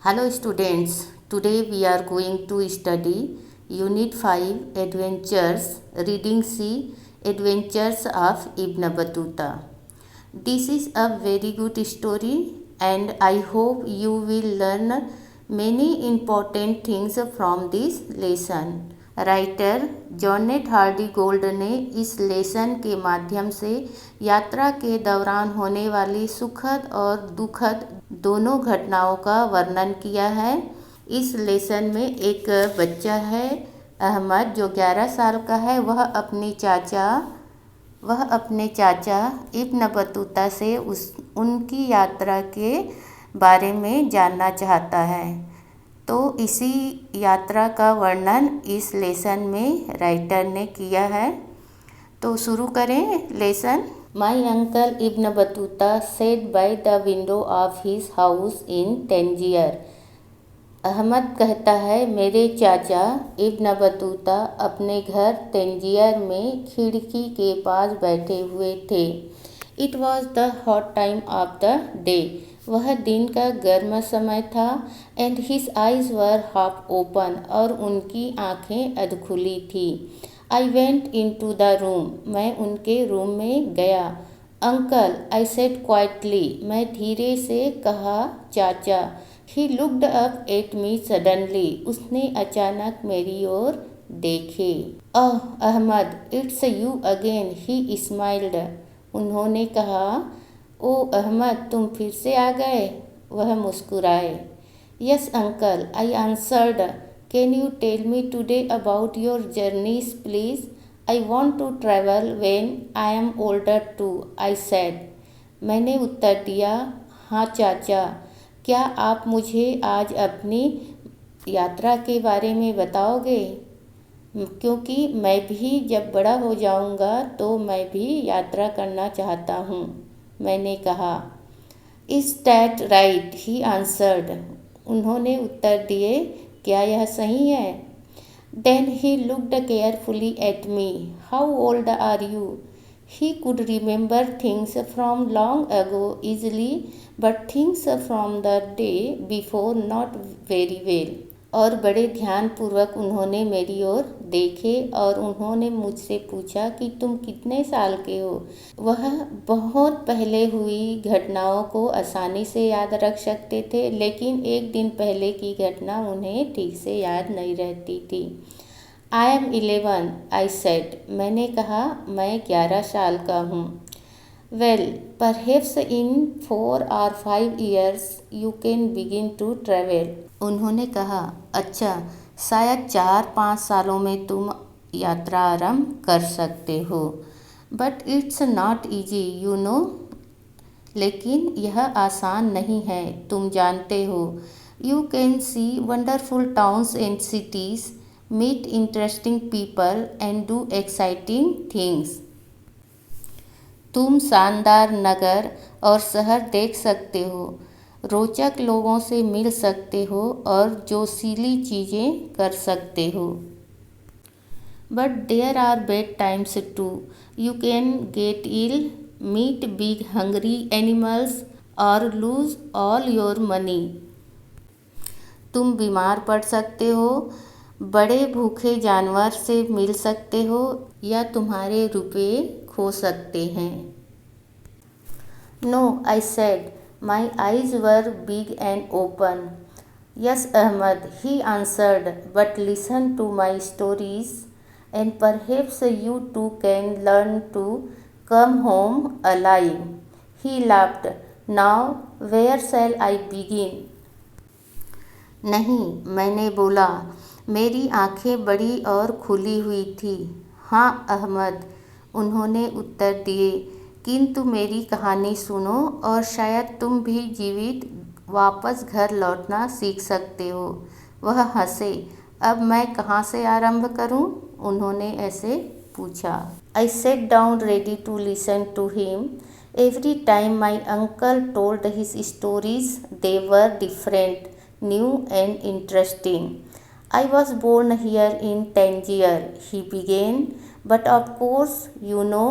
Hello students, today we are going to study Unit 5 Adventures, Reading C Adventures of Ibn Battuta. This is a very good story and I hope you will learn many important things from this lesson. Writer Janet Hardy Gould ने इस lesson के माध्यम से यात्रा के दौरान होने वाली सुखद और दुखद दोनों घटनाओं का वर्णन किया है। इस लेसन में एक बच्चा है अहमद जो 11 साल का है। वह अपने चाचा इब्न बतूता से उनकी यात्रा के बारे में जानना चाहता है। तो इसी यात्रा का वर्णन इस लेसन में राइटर ने किया है। तो शुरू करें lesson. My uncle Ibn Battuta sat by the window of his house in Tangier. Ahmed कहता है मेरे चाचा इब्न बतूता अपने घर तंजियर में खिड़की के पास बैठे हुए थे। It was the hot time of the day. वह दिन का गर्म समय था। And his eyes were half open और उनकी आंखें अधखुली थी। I went in to the room. मैं उनके रूम में गया। Uncle I said quietly. मैं धीरे से कहा चाचा। He looked up at me suddenly. उसने अचानक मेरी ओर देखे। Oh Ahmed it's you again. He smiled. उन्होंने कहा ओ अहमद तुम फिर से आ गए। वह मुस्कुराए। Yes uncle I answered. Can you tell me today about your journeys please. I want to travel when I am older too I said. मैंने उत्तर दिया हाँ चाचा। क्या आप मुझे आज अपनी यात्रा के बारे में बताओगे क्योंकि मैं भी जब बड़ा हो जाऊंगा तो मैं भी यात्रा करना चाहता हूँ। मैंने कहा is that right. He answered. उन्होंने उत्तर दिए क्या यह सही है। Then he looked carefully at me. How old are you. He could remember things from long ago easily but things from the day before not very well. और बड़े ध्यानपूर्वक उन्होंने मेरी ओर देखे और उन्होंने मुझसे पूछा कि तुम कितने साल के हो। वह बहुत पहले हुई घटनाओं को आसानी से याद रख सकते थे लेकिन एक दिन पहले की घटना उन्हें ठीक से याद नहीं रहती थी। I am 11 I said. मैंने कहा मैं 11 साल का हूँ। Well perhaps in 4 or 5 years you can begin to travel। उन्होंने कहा अच्छा शायद 4-5 सालों में तुम यात्रा आरंभ कर सकते हो। But it's not easy you know. लेकिन यह आसान नहीं है तुम जानते हो। You can see wonderful towns and cities meet interesting people and do exciting things. तुम शानदार नगर और शहर देख सकते हो, रोचक लोगों से मिल सकते हो और जोशीली चीज़ें कर सकते हो। But there are bad times too. You can get ill, meet big hungry animals और लूज ऑल योर मनी। तुम बीमार पड़ सकते हो, बड़े भूखे जानवर से मिल सकते हो या तुम्हारे रुपये खो सकते हैं। No I said. My eyes were big and open. Yes Ahmed. He answered. But listen to my stories and perhaps you too can learn to come home alive. He laughed. Now where shall I begin. नहीं मैंने बोला। मेरी आंखें बड़ी और खुली हुई थी। हाँ अहमद। उन्होंने उत्तर दिए किंतु मेरी कहानी सुनो और शायद तुम भी जीवित वापस घर लौटना सीख सकते हो। वह हंसे। अब मैं कहाँ से आरंभ करूँ। उन्होंने ऐसे पूछा। I sat down ready to listen to him. Every time my uncle told his stories they were different, new and interesting. I was born here in Tangier, he began, but of course you know,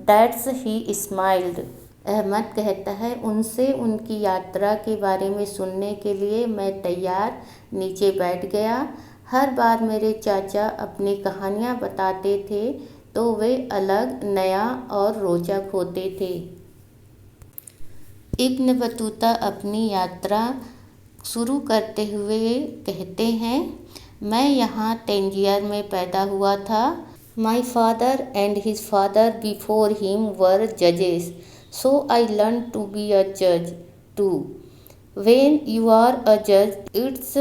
that's he smiled. Ahmed कहता है, उनसे उनकी यात्रा के बारे में सुनने के लिए मैं तैयार नीचे बैठ गया। हर बार मेरे चाचा अपनी कहानियाँ बताते थे तो वे अलग, नया और रोचक होते थे। इब्न बतूता अपनी यात्रा शुरू करते हुए कहते हैं, मैं यहाँ तंजियर में पैदा हुआ था। My father and his father before him वर जजेस, so I learned to be a judge too. When you are a judge, it's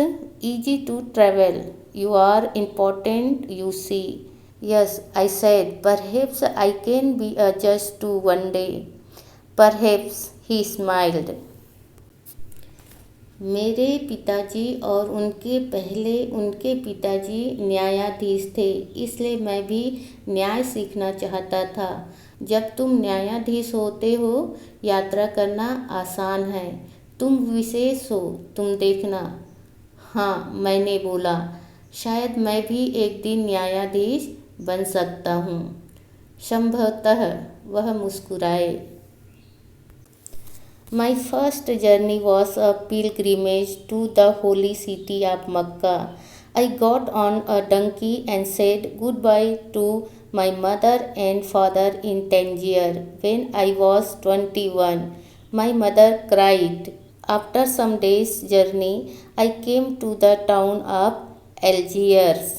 easy to travel. You are important, you see. Yes, I said, perhaps I can be a judge too one day. Perhaps, he smiled. मेरे पिताजी और उनके पिताजी न्यायाधीश थे, इसलिए मैं भी न्याय सीखना चाहता था। जब तुम न्यायाधीश होते हो, यात्रा करना आसान है। तुम विशेष हो, तुम देखना। हाँ, मैंने बोला, शायद मैं भी एक दिन न्यायाधीश बन सकता हूँ। संभवतः, वह मुस्कुराए। My first journey was a pilgrimage to the holy city of Mecca. I got on a donkey and said goodbye to my mother and father in Tangier when I was 21. My mother cried. After some days' journey, I came to the town of Algiers.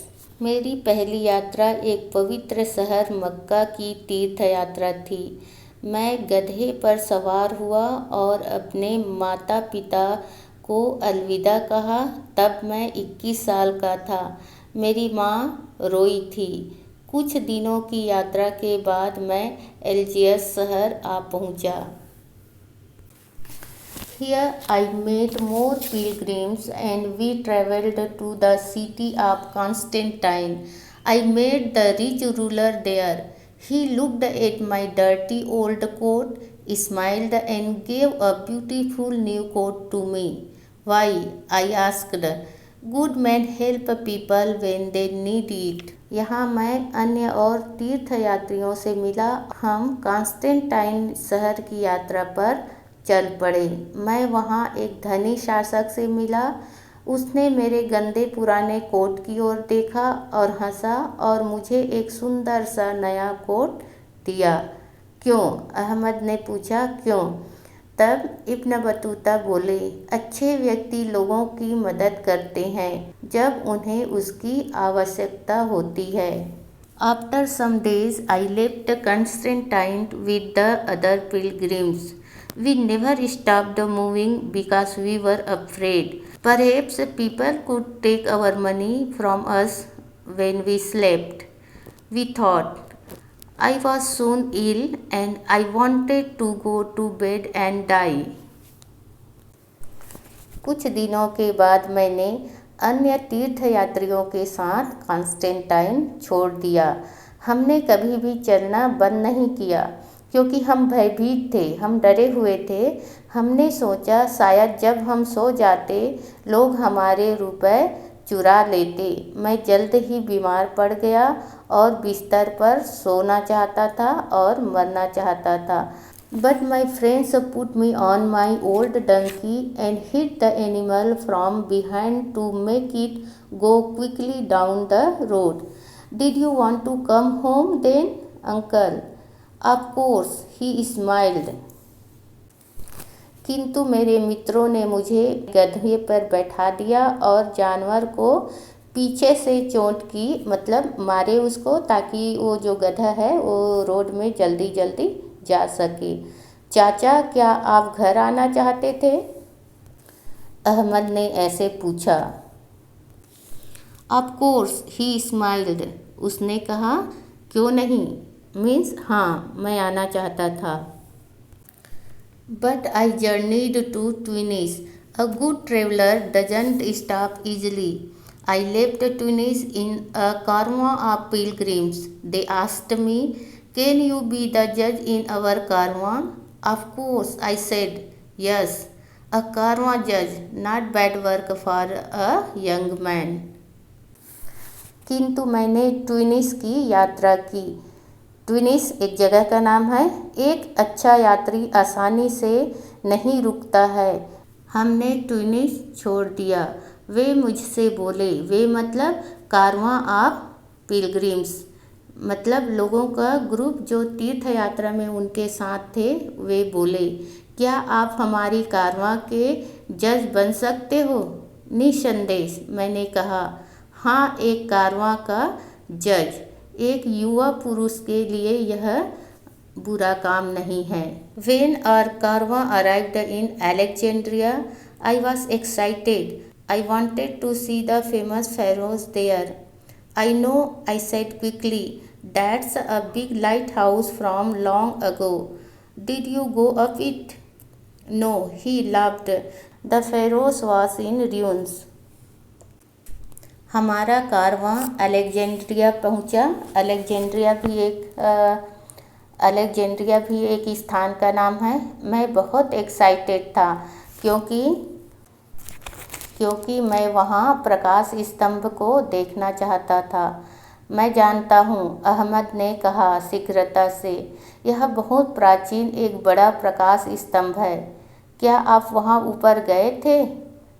मेरी पहली यात्रा एक पवित्र शहर मक्का की तीर्थ यात्रा थी। मैं गधे पर सवार हुआ और अपने माता पिता को अलविदा कहा। तब मैं 21 साल का था। मेरी माँ रोई थी। कुछ दिनों की यात्रा के बाद मैं एल्जियर्स शहर आ पहुँचा। Here I met more pilgrims and we traveled to the city of Constantine. I met the rich ruler there. He looked at my dirty old coat, smiled and gave a beautiful new coat to me. Why? I asked. Good men help people when they need it. यहाँ मैं अन्य और तीर्थयात्रियों से मिला। हम Constantine शहर की यात्रा पर चल पड़े। मैं वहाँ एक धनी शासक से मिला। उसने मेरे गंदे पुराने कोट की ओर देखा और हंसा और मुझे एक सुंदर सा नया कोट दिया। क्यों? अहमद ने पूछा, क्यों? तब इब्न बतूता बोले, अच्छे व्यक्ति लोगों की मदद करते हैं जब उन्हें उसकी आवश्यकता होती है। After some days, I left Constantine with the other pilgrims. We never stopped moving because we were afraid. Perhaps people could take our money from us when we slept. We thought. I was soon ill and I wanted to go to bed and die. कुछ दिनों के बाद मैंने अन्य तीर्थयात्रियों के साथ Constantine छोड़ दिया। हमने कभी भी चलना बंद नहीं किया क्योंकि हम भयभीत थे, हम डरे हुए थे। हमने सोचा शायद जब हम सो जाते लोग हमारे रुपए चुरा लेते। मैं जल्द ही बीमार पड़ गया और बिस्तर पर सोना चाहता था और मरना चाहता था। But my friends put me on my old donkey and hit the animal from behind to make it go quickly down the road. Did you want to come home then, uncle? Of course, he smiled. किंतु मेरे मित्रों ने मुझे गधे पर बैठा दिया और जानवर को पीछे से चोट की, मतलब मारे उसको, ताकि वो जो गधा है वो रोड में जल्दी जल्दी जा सके। चाचा, क्या आप घर आना चाहते थे? अहमद ने ऐसे पूछा। Of course, he smiled. उसने कहा, क्यों नहीं, मीन्स हाँ, मैं आना चाहता था। But I journeyed to Tunis. A good traveller doesn't stop easily. I left Tunis in a caravan of pilgrims. They asked me, can you be the judge in our caravan? Of course, I said, yes. A caravan judge, not bad work for a young man. किंतु मैंने Tunis की यात्रा की। Tunis एक जगह का नाम है। एक अच्छा यात्री आसानी से नहीं रुकता है। हमने ट्यूनिस छोड़ दिया। वे मुझसे बोले, वे मतलब कारवां ऑफ पिलग्रिम्स, मतलब लोगों का ग्रुप जो तीर्थ यात्रा में उनके साथ थे। वे बोले, क्या आप हमारी कारवां के जज बन सकते हो? निसंदेह, मैंने कहा। हाँ, एक कारवां का जज एक युवा पुरुष के लिए यह बुरा काम नहीं है। When our caravan arrived in Alexandria, I was excited. I wanted to see the famous pharaohs there. I know, I said quickly. That's a big lighthouse from long ago. Did you go up it? No, he laughed. The pharaohs was in ruins. हमारा कारवां Alexandria पहुंचा। Alexandria भी एक स्थान का नाम है। मैं बहुत एक्साइटेड था क्योंकि मैं वहाँ प्रकाश स्तंभ को देखना चाहता था। मैं जानता हूँ, अहमद ने कहा शीघ्रता से। यह बहुत प्राचीन एक बड़ा प्रकाश स्तंभ है। क्या आप वहाँ ऊपर गए थे?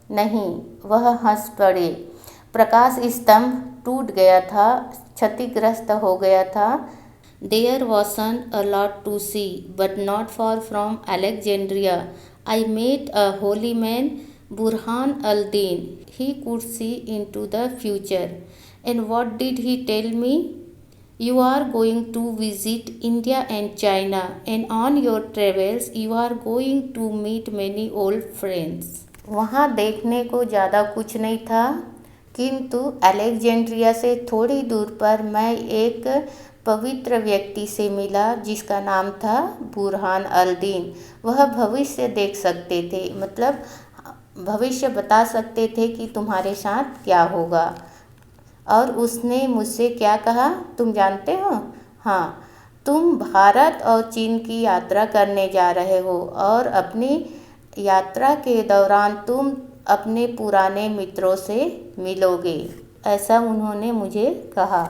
नहीं, वह हंस पड़े। प्रकाश स्तंभ टूट गया था, क्षतिग्रस्त हो गया था। There wasn't a lot to see, but not far from Alexandria, I met a holy man, Burhan al-Din. He could see into the future. And what did he tell me? You are going to visit India and China, and on your travels you are going to meet many old friends. वहाँ देखने को ज़्यादा कुछ नहीं था, किंतु Alexandria से थोड़ी दूर पर मैं एक पवित्र व्यक्ति से मिला जिसका नाम था बुरहान अल-दीन। वह भविष्य देख सकते थे, मतलब भविष्य बता सकते थे कि तुम्हारे साथ क्या होगा। और उसने मुझसे क्या कहा, तुम जानते हो? हाँ, तुम भारत और चीन की यात्रा करने जा रहे हो और अपनी यात्रा के दौरान तुम अपने पुराने मित्रों से मिलोगे, ऐसा उन्होंने मुझे कहा।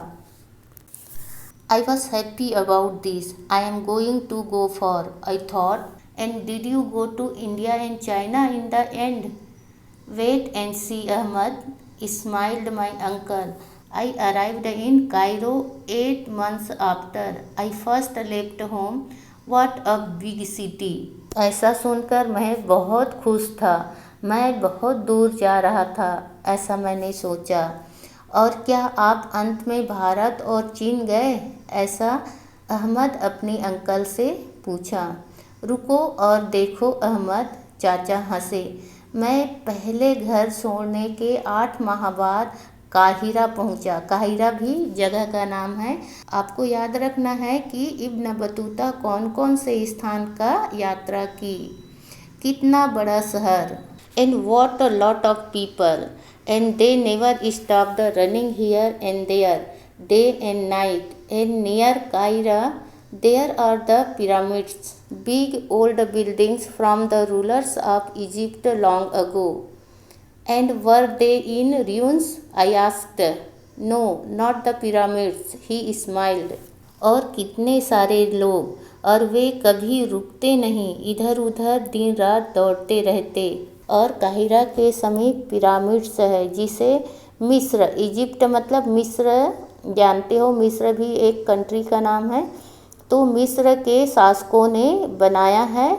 I was happy about this. I am going to go for, I thought. And did you go to India and China in the end? Wait and see, Ahmad, smiled my uncle. I arrived in Cairo 8 months after I first left home. What a big city! ऐसा सुनकर मैं बहुत खुश था। मैं बहुत दूर जा रहा था, ऐसा मैंने सोचा। और क्या आप अंत में भारत और चीन गए? ऐसा अहमद अपनी अंकल से पूछा। रुको और देखो अहमद, चाचा हंसे। मैं पहले घर छोड़ने के 8 माह बाद काहिरा पहुंचा। काहिरा भी जगह का नाम है। आपको याद रखना है कि इब्न बतूता कौन कौन से स्थान का यात्रा की। कितना बड़ा शहर, and what a lot of people, and they never stopped running here and there, day and night. And near Cairo there are the pyramids, big old buildings from the rulers of Egypt long ago. And were they in ruins? I asked. No, not the pyramids, he smiled. और कितने सारे लोग, और वे कभी रुकते नहीं, इधर उधर दिन रात दौड़ते रहते। और काहिरा के समीप पिरामिड्स है, जिसे मिस्र, इजिप्ट मतलब मिस्र, जानते हो मिस्र भी एक कंट्री का नाम है, तो मिस्र के शासकों ने बनाया है।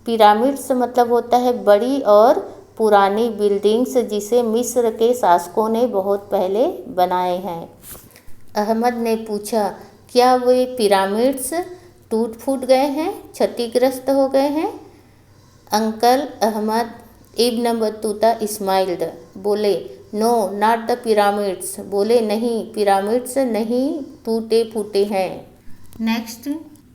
पिरामिड्स मतलब होता है बड़ी और पुरानी बिल्डिंग्स, जिसे मिस्र के शासकों ने बहुत पहले बनाए हैं। अहमद ने पूछा, क्या वे पिरामिड्स टूट फूट गए हैं, क्षतिग्रस्त हो गए हैं? Uncle Ahmed Ibn Battuta smiled, बोले, नो नॉट द पिरामिड्स, बोले नहीं, पिरामिड्स नहीं टूटे फूटे हैं। Next,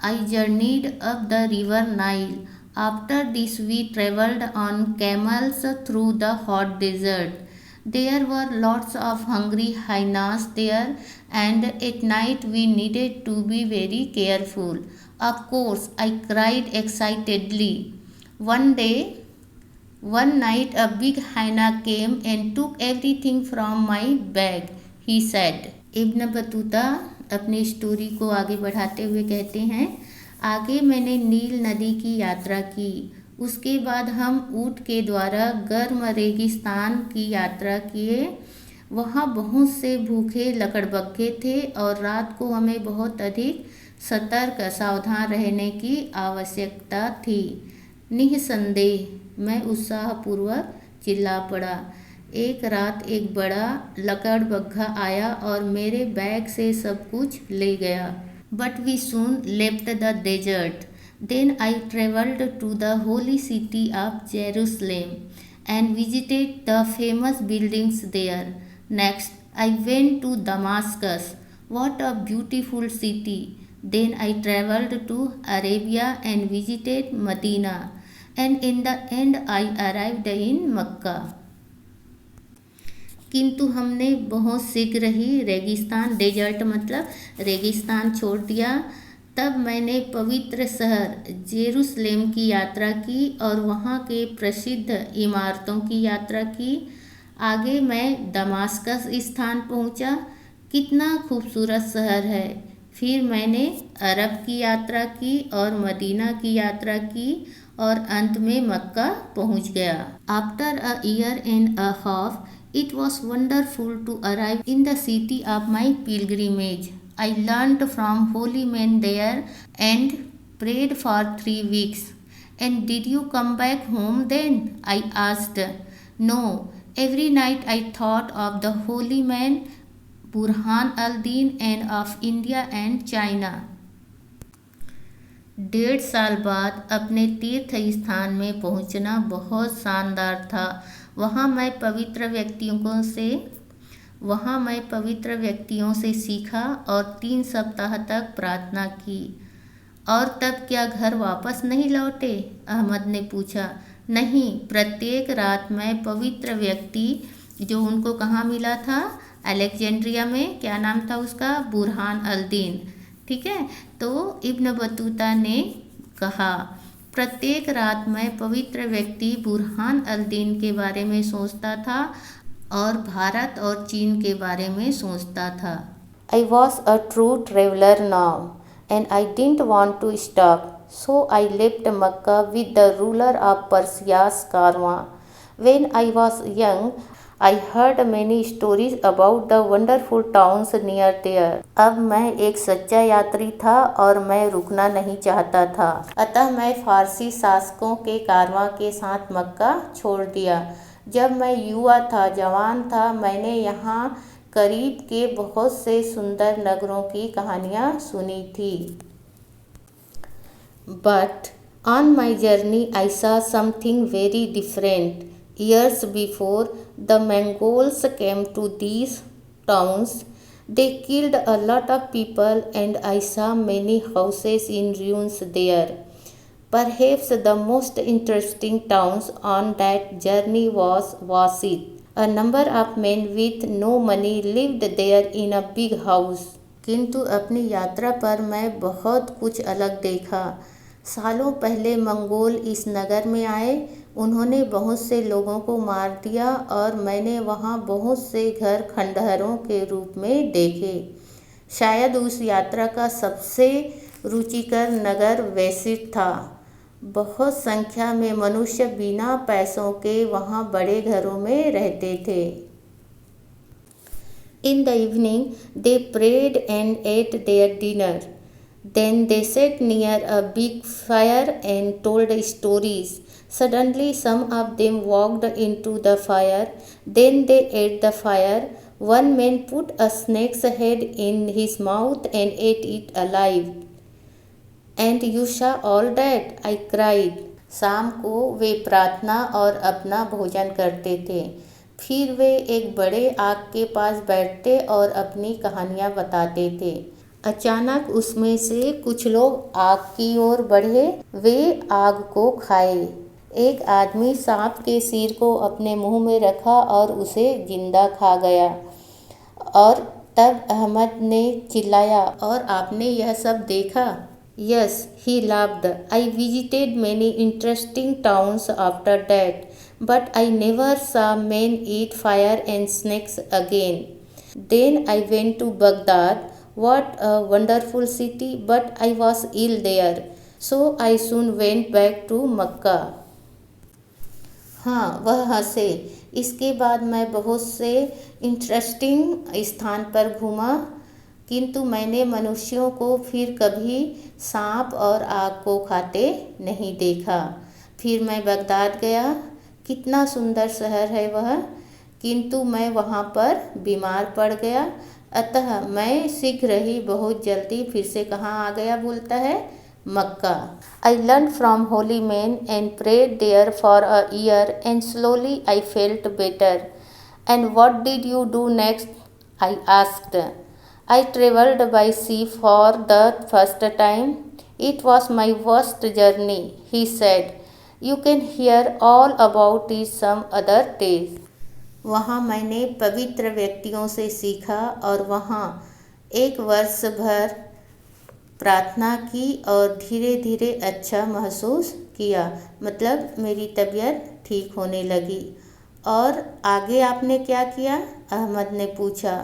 I journeyed up the river Nile. After this we travelled on camels through the hot desert. There were lots of hungry hyenas there, and at night we needed to be very careful. Of course, I cried excitedly. One night a big hyena came and took everything from my bag, he said. Ibn Battuta अपनी story को आगे बढ़ाते हुए कहते हैं, आगे मैंने नील नदी की यात्रा की। उसके बाद हम ऊँट के द्वारा गर्म रेगिस्तान की यात्रा किए। वहाँ बहुत से भूखे लकड़बग्घे थे और रात को हमें बहुत अधिक सतर्क सावधान रहने की आवश्यकता थी। निःसंदेह, मैं उत्साहपूर्वक चिल्ला पड़ा। एक रात एक बड़ा लकड़बग्घा आया और मेरे बैग से सब कुछ ले गया। But we soon left the desert. Then I travelled to the holy city of Jerusalem and visited the famous buildings there. Next, I went to Damascus. What a beautiful city! Then I traveled to Arabia and visited Medina. And in the end, I arrived in Mecca. किंतु हमने बहुत शीघ्र ही रेगिस्तान, desert मतलब रेगिस्तान, छोड़ दिया। तब मैंने पवित्र शहर जेरूसलेम की यात्रा की और वहाँ के प्रसिद्ध इमारतों की यात्रा की। आगे मैं दमास्कस स्थान पहुँचा। कितना खूबसूरत शहर है। फिर मैंने अरब की यात्रा की और मदीना की यात्रा की और अंत में मक्का पहुँच गया। After a year and a half, it was wonderful to arrive in the city of my pilgrimage. I learned from holy men there and prayed for 3 weeks. And did you come back home then? I asked. No. Every night I thought of the holy men Burhan al-Din and of India and China. 1.5 साल बाद अपने तीर्थ स्थान में पहुंचना बहुत शानदार था। वहाँ मैं पवित्र व्यक्तियों से सीखा और 3 सप्ताह तक प्रार्थना की। और तब क्या घर वापस नहीं लौटे? अहमद ने पूछा। नहीं, प्रत्येक रात मैं पवित्र व्यक्ति, जो उनको कहाँ मिला था? अलेक्जेंड्रिया में। क्या नाम था उसका? बुरहान अल-दीन। ठीक है, तो इब्न बतूता ने कहा, प्रत्येक रात मैं पवित्र व्यक्ति बुरहान अल-दीन के बारे में सोचता था और भारत और चीन के बारे में सोचता था। I was a true traveler now and I didn't want to stop, so I left Mecca with the ruler of Persia's caravan. When I was young, I heard many stories about the wonderful towns near there. अब मैं एक सच्चा यात्री था और मैं रुकना नहीं चाहता था, अतः मैं फारसी शासकों के कारवां के साथ मक्का छोड़ दिया। जब मैं युवा था, जवान था, मैंने यहाँ करीब के बहुत से सुंदर नगरों की कहानियाँ सुनी थी। But on my journey I saw something very different. Years before the Mongols came to these towns, they killed a lot of people and I saw many houses in ruins there. Perhaps the most interesting towns on that journey was Wasit. A number of men with no money lived there in a big house. किंतु अपनी यात्रा पर मैं बहुत कुछ अलग देखा। सालों पहले मंगोल इस नगर में आए। उन्होंने बहुत से लोगों को मार दिया और मैंने वहाँ बहुत से घर खंडहरों के रूप में देखे। शायद उस यात्रा का सबसे रुचिकर नगर वैसिट था। बहुत संख्या में मनुष्य बिना पैसों के वहाँ बड़े घरों में रहते थे। In the evening, they prayed and ate their dinner. Then they sat near a big fire and told stories. Suddenly, some of them walked into the fire. Then they ate the fire. One man put a snake's head in his mouth and ate it alive. And you saw all that? I cried. शाम को वे प्रार्थना और अपना भोजन करते थे। फिर वे एक बड़े आग के पास बैठते और अपनी कहानियाँ बताते थे। अचानक उसमें से कुछ लोग आग की ओर बढ़े। वे आग को खाए। एक आदमी सांप के सिर को अपने मुंह में रखा और उसे जिंदा खा गया। और तब अहमद ने चिल्लाया, और आपने यह सब देखा? Yes, he laughed. I visited many interesting towns after that, but I never saw men eat fire and snakes again. Then I went to Baghdad. what a wonderful city, but I was ill there, so I soon went back to Mecca. हाँ, वह हंसे। इसके बाद मैं बहुत से interesting स्थान पर घूमा, किंतु मैंने मनुष्यों को फिर कभी सांप और आग को खाते नहीं देखा। फिर मैं बगदाद गया। कितना सुंदर शहर है वह, किंतु मैं वहाँ पर बीमार पड़ गया, अतः मैं शीघ्र ही बहुत जल्दी फिर से कहाँ आ गया बोलता है, मक्का। I learned from holy men and prayed there for a year, and slowly I felt better. And what did you do next? I asked. I traveled by sea for the first time. It was my worst journey, he said. You can hear all about it some other days. वहाँ मैंने पवित्र व्यक्तियों से सीखा और वहाँ 1 वर्ष भर प्रार्थना की और धीरे धीरे अच्छा महसूस किया, मतलब मेरी तबीयत ठीक होने लगी। और आगे आपने क्या किया? अहमद ने पूछा।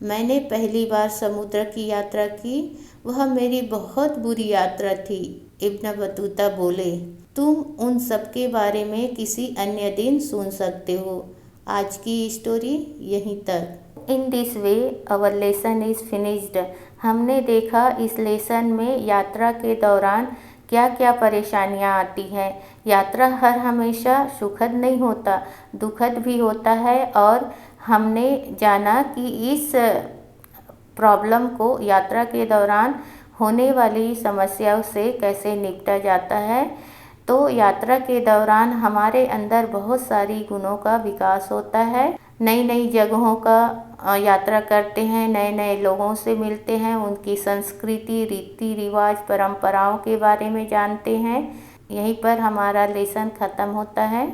मैंने पहली बार समुद्र की यात्रा की, वह मेरी बहुत बुरी यात्रा थी, इब्न बतूता बोले। तुम उन सब के बारे में किसी अन्य दिन सुन सकते हो। आज की स्टोरी यहीं तक। In this way our lesson is finished. हमने देखा इस लेसन में यात्रा के दौरान क्या क्या परेशानियां आती हैं। यात्रा हर हमेशा सुखद नहीं होता, दुखद भी होता है, और हमने जाना कि इस प्रॉब्लम को, यात्रा के दौरान होने वाली समस्याओं से कैसे निपटा जाता है। तो यात्रा के दौरान हमारे अंदर बहुत सारी गुणों का विकास होता है। नई नई जगहों का यात्रा करते हैं, नए नए लोगों से मिलते हैं, उनकी संस्कृति, रीति रिवाज, परंपराओं के बारे में जानते हैं। यहीं पर हमारा लेसन ख़त्म होता है।